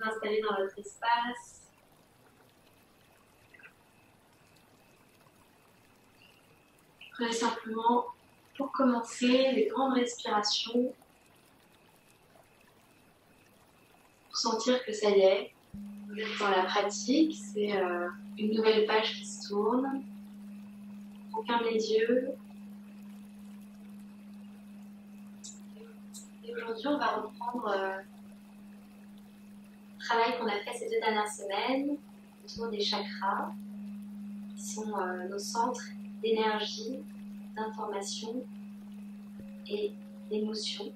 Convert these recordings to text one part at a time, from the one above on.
installer dans votre espace. Prenez simplement, pour commencer, des grandes respirations pour sentir que ça y est, vous êtes dans la pratique. C'est une nouvelle page qui se tourne. On ferme les yeux. Et aujourd'hui, on va reprendre le travail qu'on a fait ces 2 dernières semaines autour des chakras, qui sont nos centres d'énergie, d'information et d'émotion,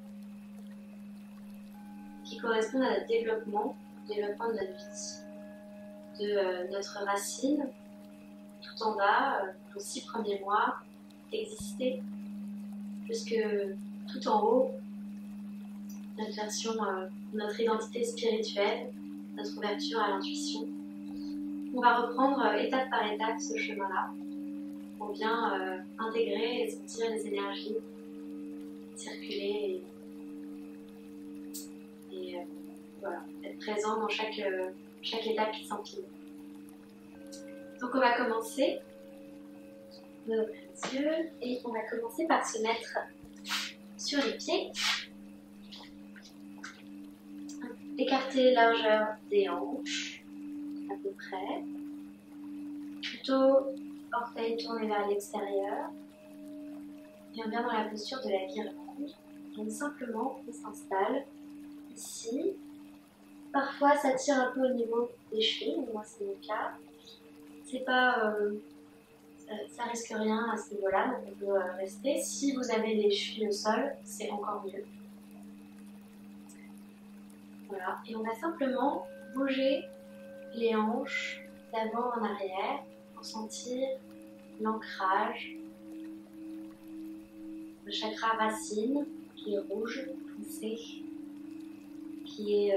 qui correspondent à notre développement de notre vie, de notre racine, tout en bas, nos 6 premiers mois, exister, jusque tout en haut, notre version, notre identité spirituelle, notre ouverture à l'intuition. On va reprendre étape par étape ce chemin-là, pour bien intégrer et sentir les énergies circuler et voilà, être présent dans chaque étape qui s'empile. Donc on va commencer, on va ouvrir les yeux et on va commencer par se mettre sur les pieds, écarter largeur des hanches à peu près, plutôt orteils tournés vers l'extérieur, et on vient dans la posture de la guirlande. Donc simplement on s'installe ici. Parfois ça tire un peu au niveau des chevilles, moi c'est mon cas. C'est pas, ça risque rien à ce niveau-là, donc on peut rester. Si vous avez les chevilles au sol, c'est encore mieux. Voilà, et on va simplement bouger les hanches d'avant en arrière pour sentir l'ancrage, le chakra racine qui est rouge, foncé, qui est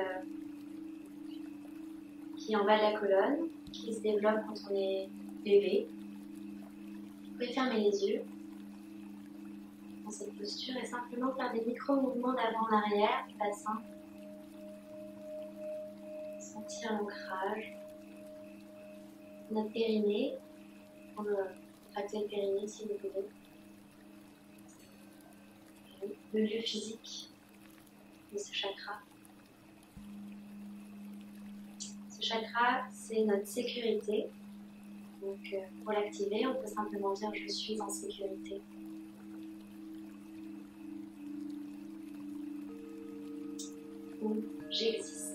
en bas de la colonne, qui se développe quand on est bébé. Vous pouvez fermer les yeux dans cette posture et simplement faire des micro-mouvements d'avant en arrière du bassin. Sentir l'ancrage. Notre périnée, on va tracter le périnée si vous voulez. Le lieu physique de ce chakra. Ce chakra, c'est notre sécurité. Donc, pour l'activer, on peut simplement dire « je suis en sécurité ». Ou « j'existe ».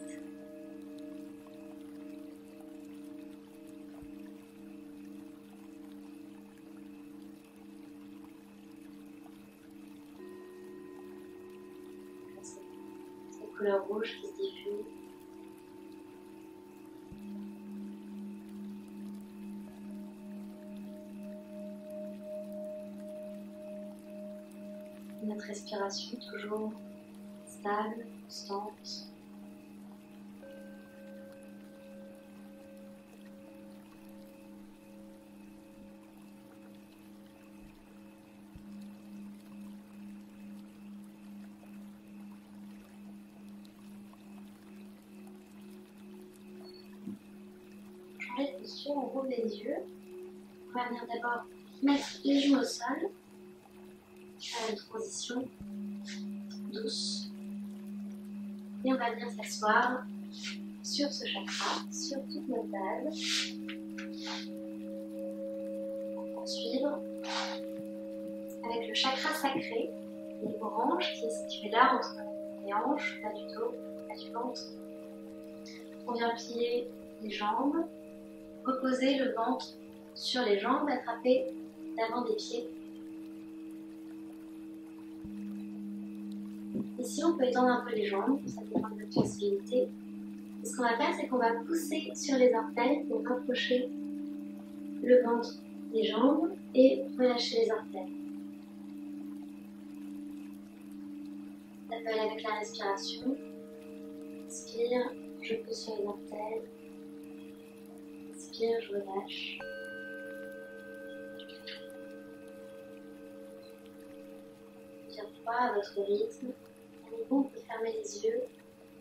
Cette couleur rouge qui se diffuse. Notre respiration toujours stable, constante. Changez de posture, on rouvre les yeux. On va venir d'abord mettre les genoux au sol. Faire une transition douce. Et on va venir s'asseoir sur ce chakra, sur toute notre base. Pour poursuivre avec le chakra sacré, les branches qui est situé là entre les hanches, là du dos, là du ventre. On vient plier les jambes, reposer le ventre sur les jambes, attraper l'avant des pieds. Ici, on peut étendre un peu les jambes, ça dépend de notre flexibilité. Et ce qu'on va faire, c'est qu'on va pousser sur les orteils pour rapprocher le ventre des jambes et relâcher les orteils. L'appel avec la respiration. Inspire, je pousse sur les orteils. Inspire, je relâche. Plusieurs fois à votre rythme. On peut fermer les yeux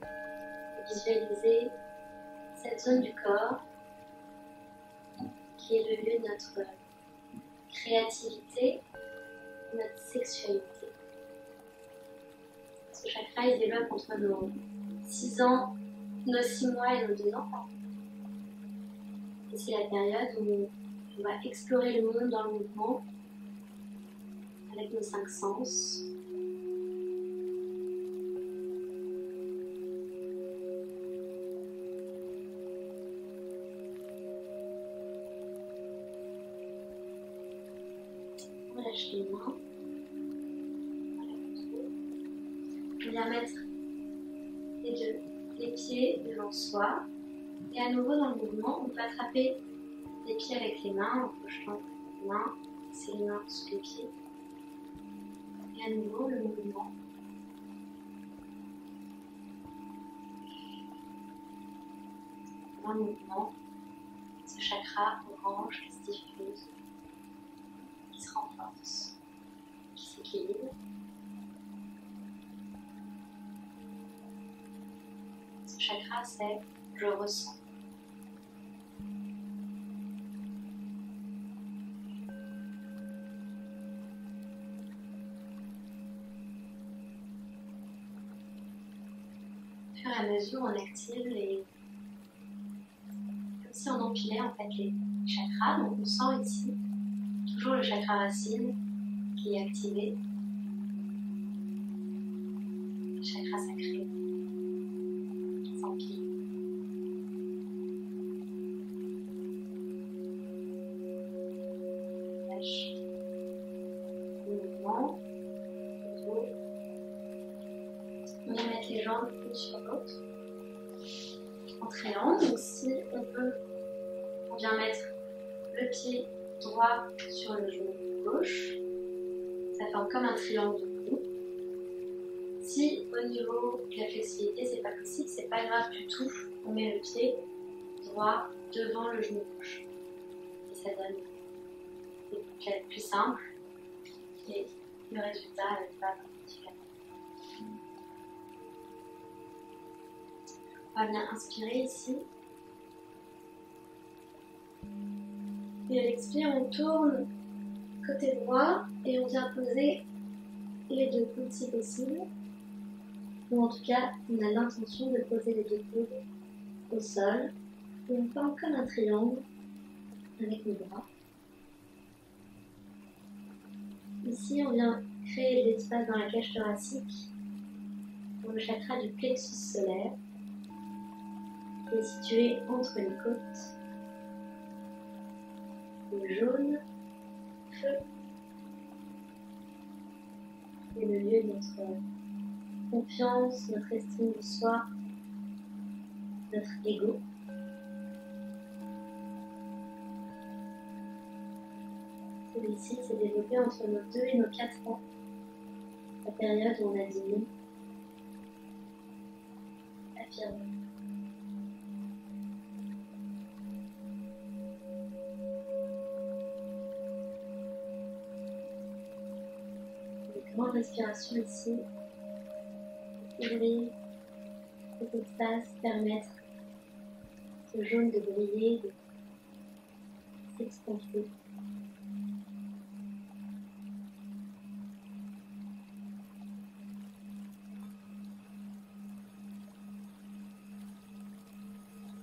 et visualiser cette zone du corps qui est le lieu de notre créativité, notre sexualité. Ce chakra, il se développe entre nos 6 ans, nos 6 mois et nos 2 ans. Et c'est la période où on va explorer le monde dans le mouvement avec nos 5 sens. On relâche les mains. On vient mettre les pieds devant soi. Et à nouveau dans le mouvement, on peut attraper les pieds avec les mains en projetant les mains, ses mains sous les pieds. Et à nouveau le mouvement. Dans le mouvement, ce chakra orange qui se diffuse, qui se renforce, qui s'équilibre. Ce chakra, c'est « je ressens ». Au fur et à mesure, on active comme si on empilait en fait les chakras. Donc on sent ici toujours le chakra racine qui est activé, le chakra sacré qui s'empile. Lâche le mouvement, le dos. On vient mettre les jambes l'une sur l'autre en triangle. Donc si on peut, on vient mettre le pied droit sur le genou gauche. Ça forme comme un triangle debout. Si au niveau de la flexibilité c'est pas possible, c'est pas grave du tout. On met le pied droit devant le genou gauche. Et ça donne des bouclettes plus simples. Et le résultat n'est pas différent. On va bien inspirer ici. Et à l'expire, on tourne côté droit et on vient poser les 2 coudes si possible. Ou en tout cas, on a l'intention de poser les 2 coudes au sol. Et on forme comme un triangle avec nos bras. Ici, on vient créer de l'espace dans la cage thoracique pour le chakra du plexus solaire qui est situé entre les côtes. Le jaune, feu, est le lieu de notre confiance, notre estime de soi, notre ego. Celui-ci s'est développé entre nos 2 et nos 4 ans, la période où on a dit affirmer. Grande respiration ici, ouvrir cet espace, permettre ce jaune de briller, de s'expanser.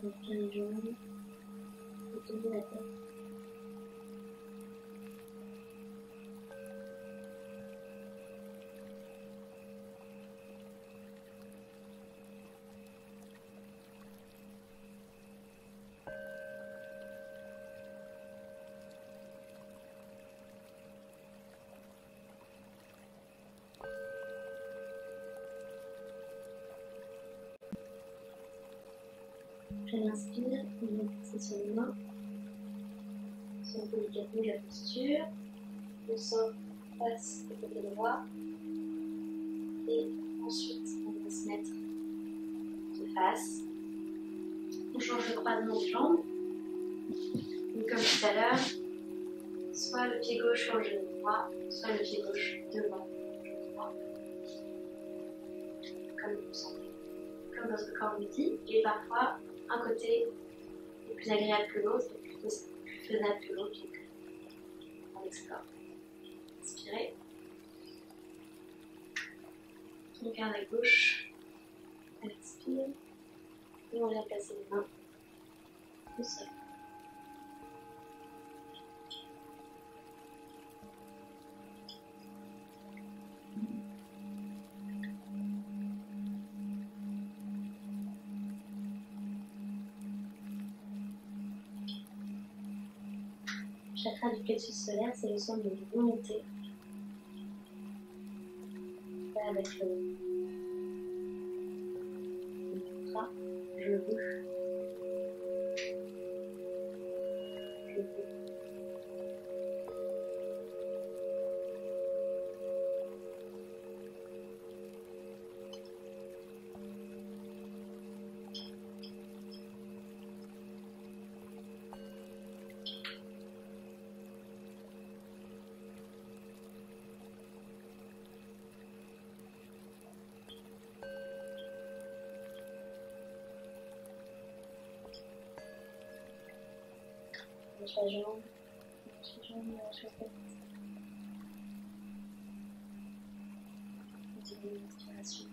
Respire les jaunes, détourner la tête. Je l'inspire, on va fixer sur les mains, sur délicatement la posture, on sort face au côté droit et ensuite on va se mettre de face. On change le croisement des jambes, donc comme tout à l'heure, soit le pied gauche sur le genou droit, soit le pied gauche devant le genou droit, comme vous sentez, comme votre corps vous dit, et parfois un côté est plus agréable que l'autre, et plus faisable que l'autre, donc on explore. Inspirez. On garde à gauche, elle expire, et on vient placer les mains au sol. Le chakra du plexus solaire, c'est le centre de la volonté. Avec le mantra, je veux. Je veux. Lâche la jambe, lâche la jambe, lâche la tête. Continue l'inspiration.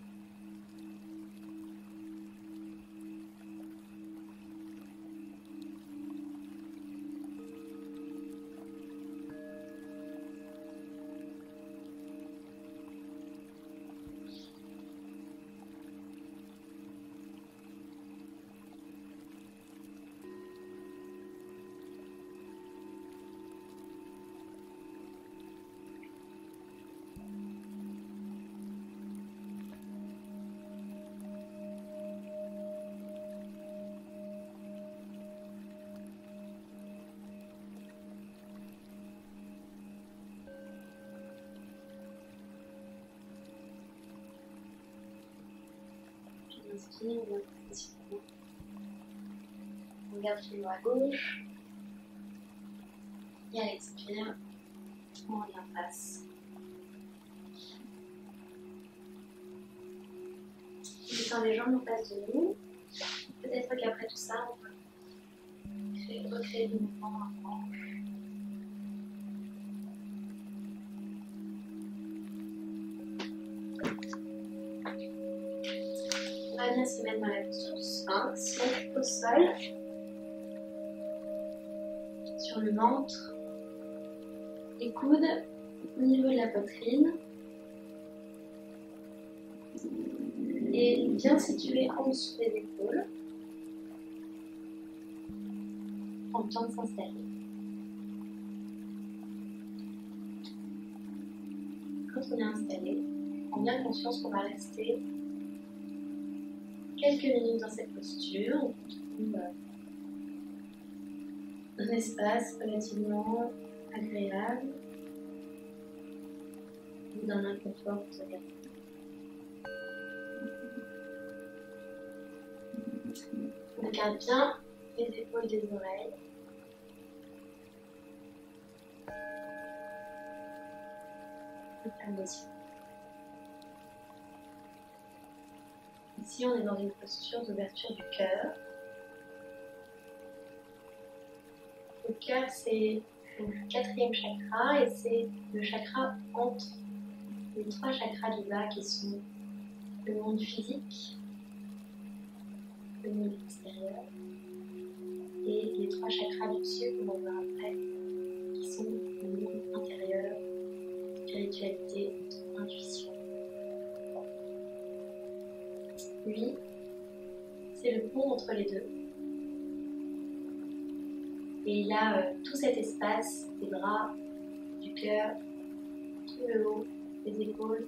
Inspire, on va progressivement. On garde le à gauche. Et à l'expire, on revient en face. On descend les jambes en face de nous. Peut-être qu'après tout ça, on peut recréer du mouvement dans la hanche. On va bien se mettre dans la posture du sphinx, donc au sol, sur le ventre, les coudes au niveau de la poitrine et bien situés en dessous des épaules en temps de s'installer. Quand on est installé, on a bien conscience qu'on va rester quelques minutes dans cette posture. On trouve un espace relativement agréable ou d'un inconfort total. On regarde bien les épaules des oreilles. On ferme les yeux. Ici, on est dans une posture d'ouverture du cœur. Le cœur, c'est le 4e chakra et c'est le chakra entre les 3 chakras du bas qui sont le monde physique, le monde extérieur et les 3 chakras du dessus qu'on va voir après qui sont le monde intérieur, spiritualité, intuition. Lui, c'est le pont entre les deux. Et il a tout cet espace des bras, du cœur, tout le haut, des épaules.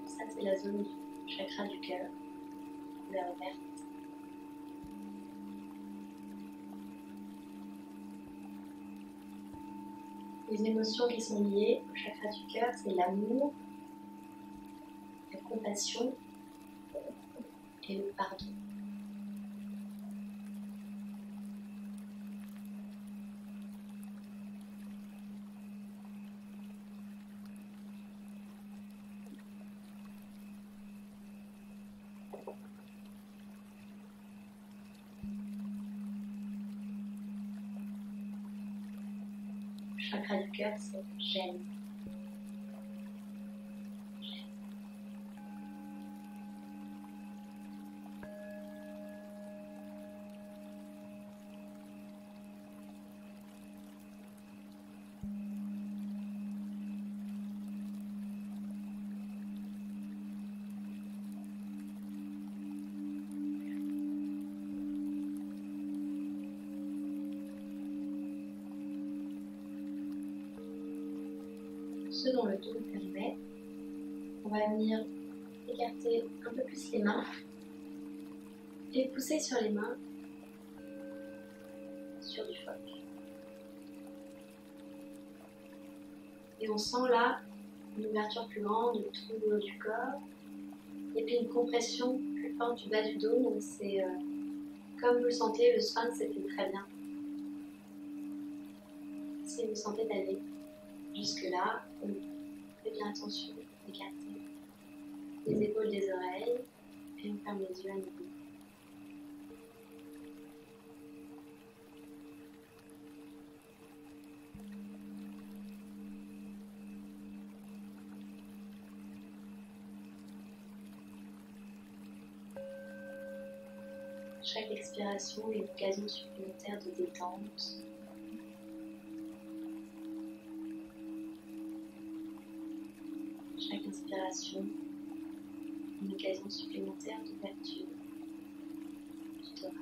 Ça, c'est la zone du chakra du cœur, couleur verte. Les émotions qui sont liées au chakra du cœur, c'est l'amour, la compassion et le pardon. chakra du cœur, c'est j'aime. Ce dont le dos nous permet, on va venir écarter un peu plus les mains et pousser sur les mains sur du phoque. Et on sent là une ouverture plus grande, le trou du haut du corps et puis une compression plus forte du bas du dos. Donc c'est comme vous le sentez, le sphinx c'était très bien. Si vous sentez d'aller jusque là, faites bien attention d'écarter les épaules des oreilles et on ferme les yeux à nouveau. Chaque expiration est une occasion supplémentaire de détente. Chaque inspiration, une occasion supplémentaire d'ouverture du thorax.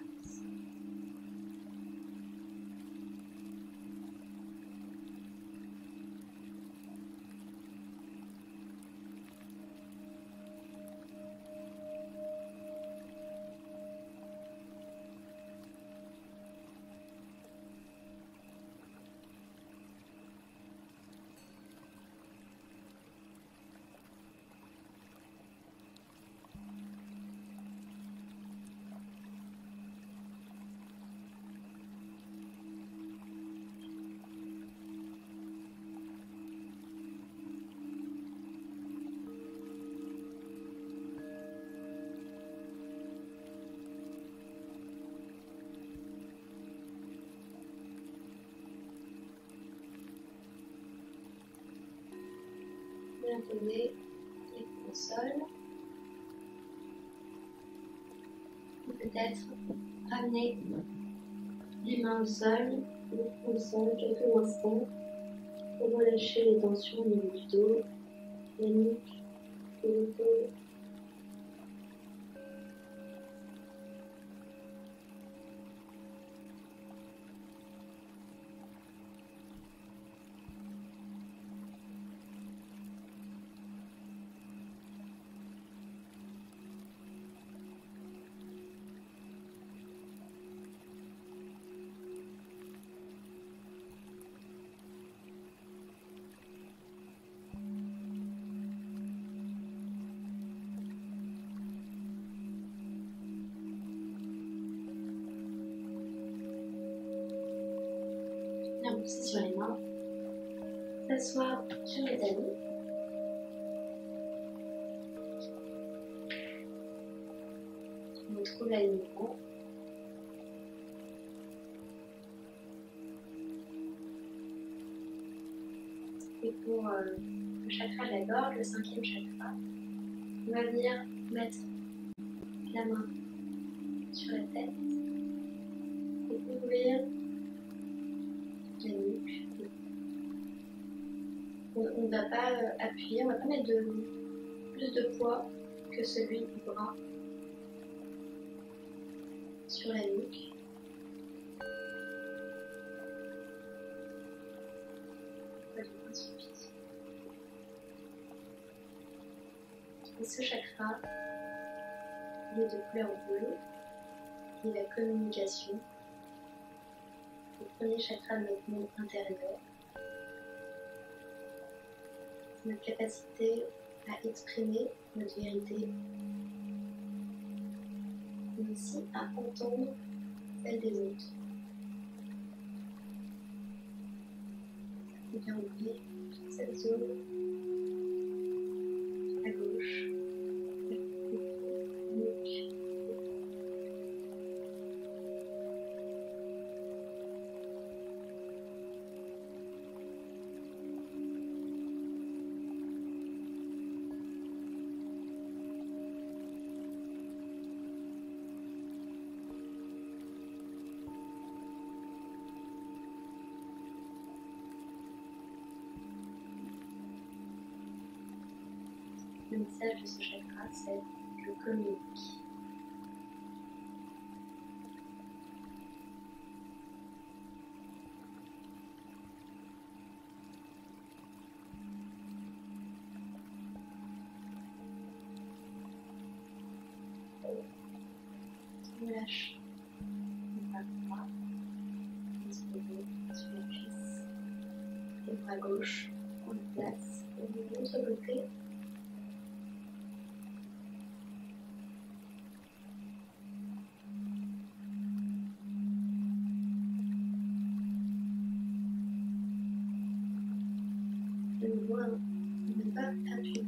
Bien poser les pieds au sol. Ou peut-être ramener les mains au sol, les pieds au sol quelques instants pour relâcher les tensions au niveau du dos, la nuque, les épaules. Bien pousser sur les mains, s'asseoir sur les talons. On retrouve l'alignement. Et pour le chakra de la gorge, le 5e chakra, on va venir mettre la main sur la tête et couvrir la nuque. On ne va pas appuyer, on ne va pas mettre plus de poids que celui du bras sur la nuque. Pas de point suffit. Et ce chakra, il est de couleur bleue, qui est la communication. Le premier chakra de notre monde intérieur. C'est notre capacité à exprimer notre vérité, mais aussi à entendre celle des autres. Et bien ouvrir toute cette zone à gauche, nuque. message de ce chakra, c'est « je communique ». On lâche le bras droit, inspirez sur la cuisse, le bras gauche, on le place de l'autre côté. De nouveau, ne pas appuyer,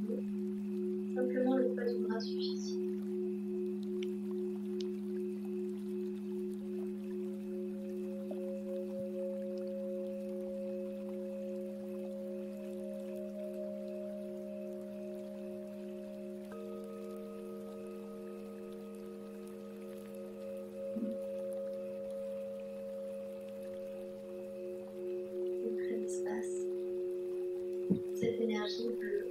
simplement le poids du bras suffit. On crée l'espace, cette énergie bleue.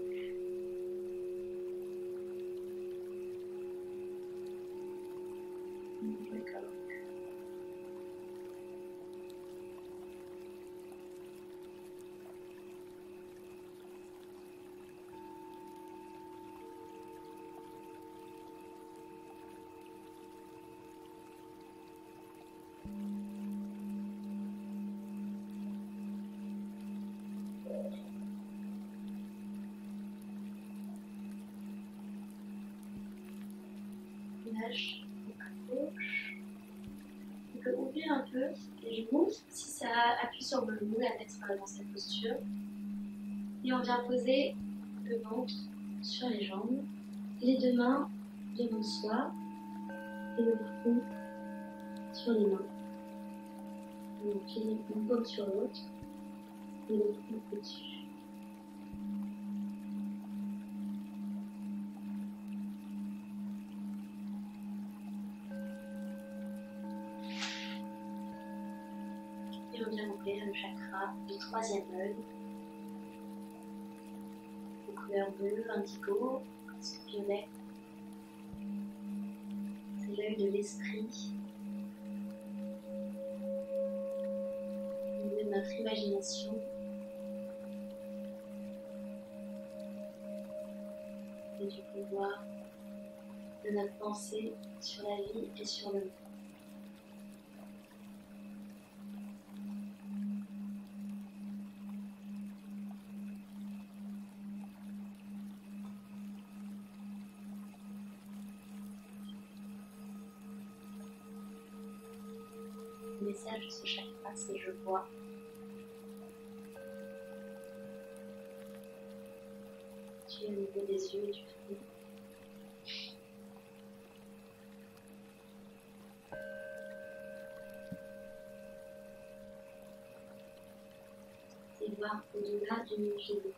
D'accord. Lâche le bras gauche. On peut ouvrir un peu les genoux si ça appuie sur le genou, la tête sera dans cette posture. Et on vient poser le ventre sur les jambes, les deux mains devant soi et le front sur les mains. Donc une paume sur l'autre et le front au-dessus. Et on vient ouvrir le chakra du troisième œil, de couleur bleue, indigo, presque violet. C'est l'œil de l'esprit, de notre imagination. Et du pouvoir de notre pensée sur la vie et sur le monde. Le message de ce chakra, c'est je vois. Tu es au niveau des yeux et du front. C'est voir au-delà du vide.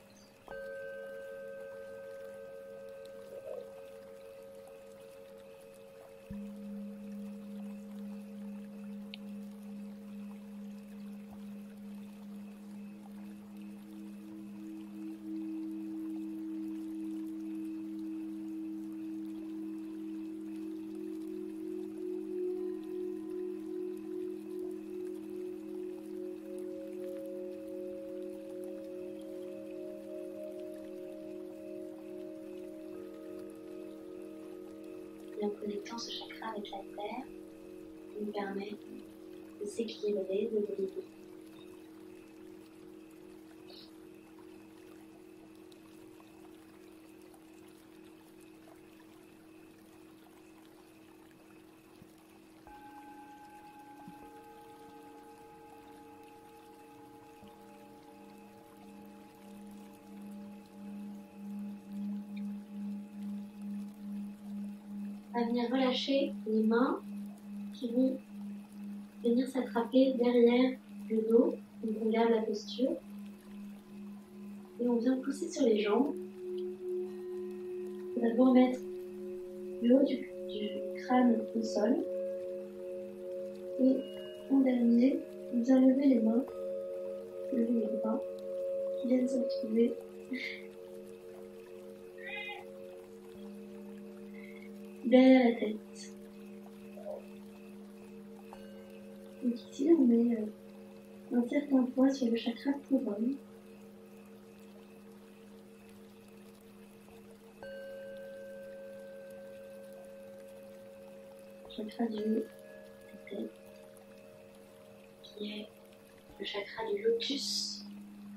Et en connectant ce chakra avec la terre, il nous permet de s'équilibrer, de briller. On va venir relâcher les mains qui vont venir s'attraper derrière le dos. Donc on garde la posture. Et on vient pousser sur les jambes. On va d'abord mettre le haut du crâne au sol. Et en dernier, on vient lever les mains, lever les bras qui viennent se retrouver derrière la tête. Donc ici, on met un certain poids sur le chakra couronne. Chakra du haut de la tête, qui est le chakra du lotus,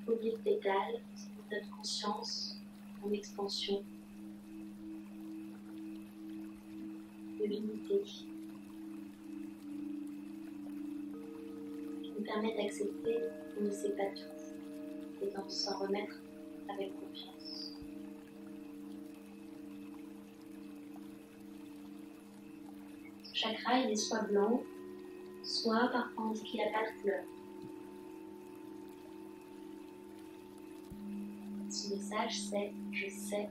oblique pétale, c'est notre conscience en expansion, de l'unité, qui nous permet d'accepter qu'on ne sait pas tout et d'en s'en remettre avec confiance. Ce chakra, il est soit blanc, soit parfois on dit qu'il n'a pas de couleur. Son message, c'est « je sais,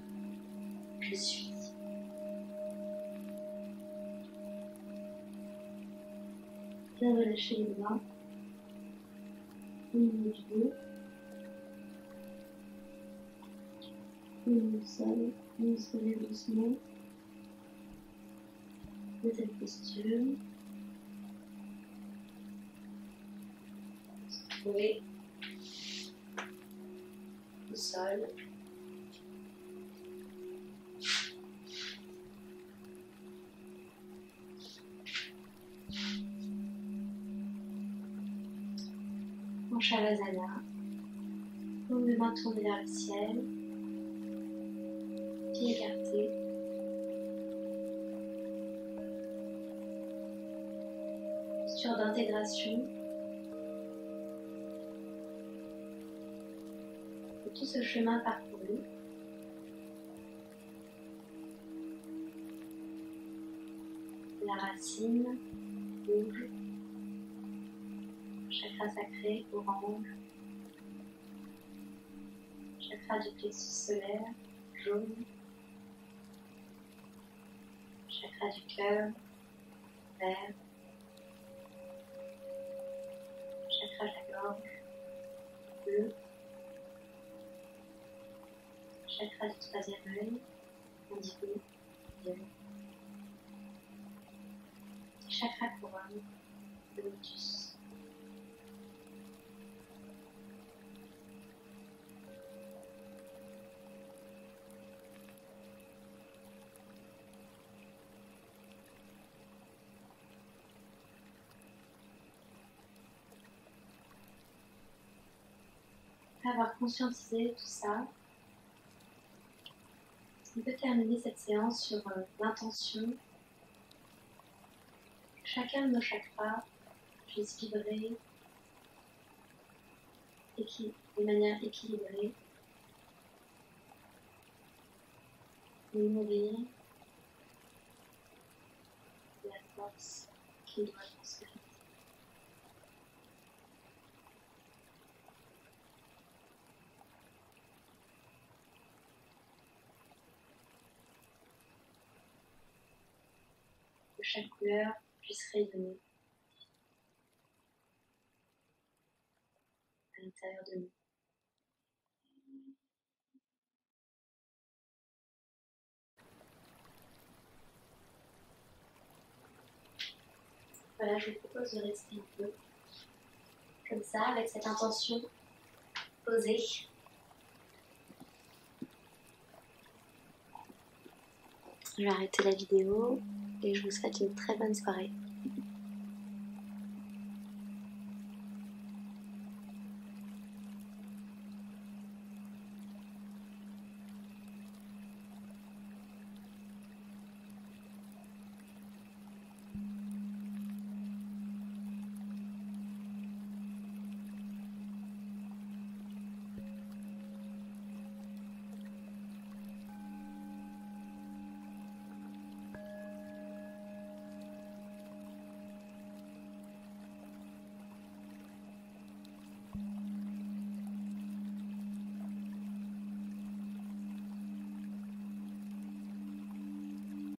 je suis ». Bien relâcher les bras au niveau du dos, au niveau du sol, on se relève doucement de cette posture. Se trouver au sol. En Shavasana, paume de main tournée vers le ciel, pieds écartés. Posture d'intégration de tout ce chemin parcouru. La racine rouge, chakra sacré orange, chakra du plexus solaire jaune, chakra du cœur vert, chakra de la gorge bleu, chakra du troisième œil indigo violet, chakra couronne de lotus. Après avoir conscientisé tout ça, on peut terminer cette séance sur l'intention que chacun de nos chakras puisse vibrer de manière équilibrée et nourrir la force qu'il doit transférer. Que chaque couleur puisse rayonner à l'intérieur de nous. Voilà, je vous propose de rester un peu comme ça, avec cette intention posée. Je vais arrêter la vidéo et je vous souhaite une très bonne soirée.